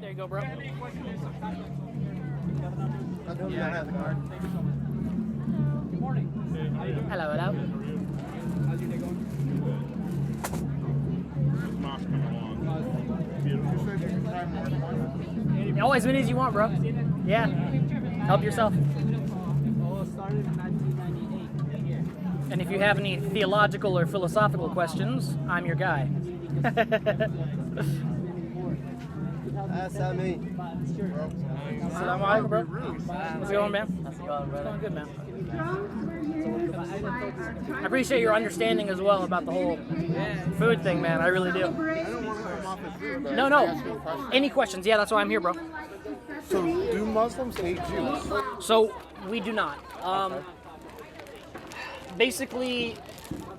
There you go, bro. Hello, hello. How's your day going? Oh, as many as you want, bro. Yeah. Help yourself. Oh, it started in 1998. And if you have any theological or philosophical questions, I'm your guy. That's me. Assalamu alaikum, bro. How's it going, man? How's it going, brother? It's going good, man. I appreciate your understanding as well about the whole food thing, man. I really do. No. Any questions? Yeah, that's why I'm here, bro. So, do Muslims hate Jews? So, we do not. Basically,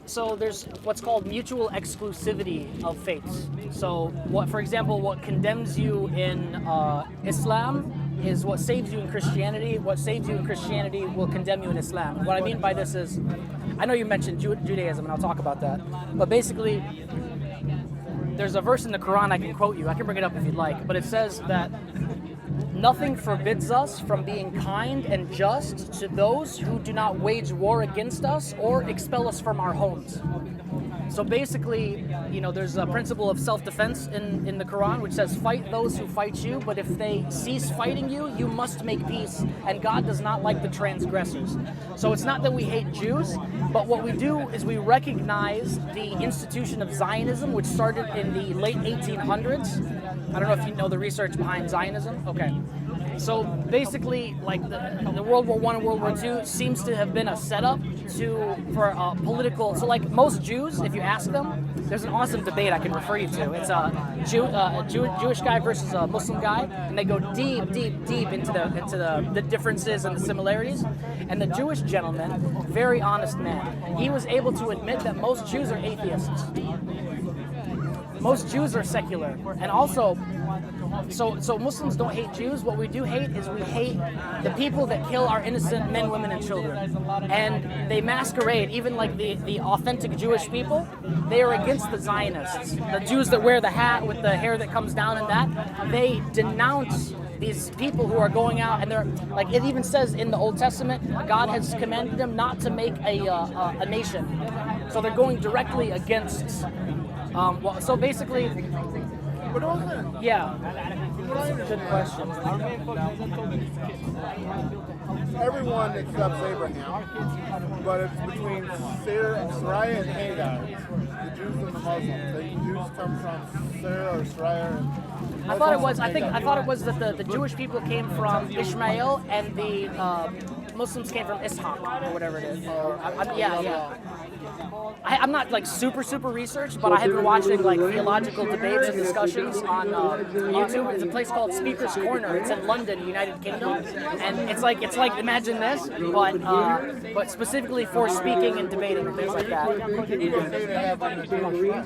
so there's what's called mutual exclusivity of faiths. So, for example, what condemns you in Islam is what saves you in Christianity. What saves you in Christianity will condemn you in Islam. What I mean by this is, I know you mentioned Judaism, and I'll talk about that. But basically, there's a verse in the Quran I can quote you. I can bring it up if you'd like. But it says that nothing forbids us from being kind and just to those who do not wage war against us or expel us from our homes. So basically, there's a principle of self-defense in the Quran which says, fight those who fight you, but if they cease fighting you, you must make peace, and God does not like the transgressors. So it's not that we hate Jews, but what we do is we recognize the institution of Zionism, which started in the late 1800s. I don't know if you know the research behind Zionism. Okay. So basically, like the World War I and World War II seems to have been a setup for political. So like most Jews, if you ask them, there's an awesome debate I can refer you to. It's a Jewish guy versus a Muslim guy, and they go deep into the differences and the similarities. And the Jewish gentleman, very honest man, he was able to admit that most Jews are atheists. Most Jews are secular, and also, so Muslims don't hate Jews. What we do hate is we hate the people that kill our innocent men, women, and children. And they masquerade, even like the authentic Jewish people, they are against the Zionists. The Jews that wear the hat with the hair that comes down and that, they denounce these people who are going out, and they're like, it even says in the Old Testament, God has commanded them not to make a nation. So they're going directly against. So basically, yeah, good question. Everyone accepts Abraham, but it's between Sarah and Hagar, the Jews and the Muslims. The Jews come from Sarah or Sarah. I thought it was that the Jewish people came from Ishmael and the Muslims came from Ishaq or whatever it is. I'm not like super researched, but I have been watching like theological debates and discussions on YouTube. It's a place called Speaker's Corner. It's in London, United Kingdom, and it's like imagine this, but specifically for speaking and debating and things like that.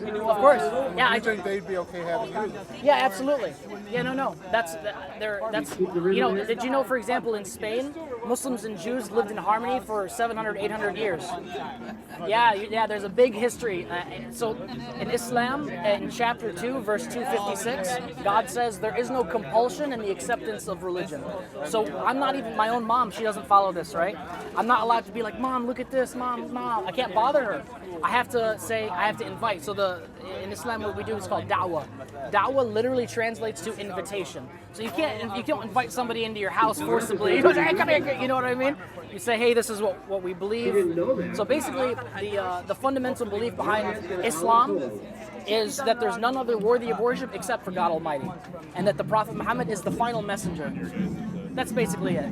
Of course, yeah. I think they'd be okay having you. Yeah, absolutely. Yeah, no. That's Did you know, for example, in Spain, Muslims and Jews lived in harmony for 700, 800 years. Yeah. There's a big history. So in Islam, in chapter 2, verse 256, God says there is no compulsion in the acceptance of religion. So I'm not even, my own mom, she doesn't follow this, right? I'm not allowed to be like, Mom, look at this, Mom. I can't bother her. I have to invite. So in Islam, what we do is called Dawah. Dawah literally translates to invitation. So you can't invite somebody into your house forcibly. You go, hey, come here, you know what I mean? You say, hey, this is what we believe. So basically, the fundamental belief behind Islam is that there's none other worthy of worship except for God Almighty, and that the Prophet Muhammad is the final messenger. That's basically it.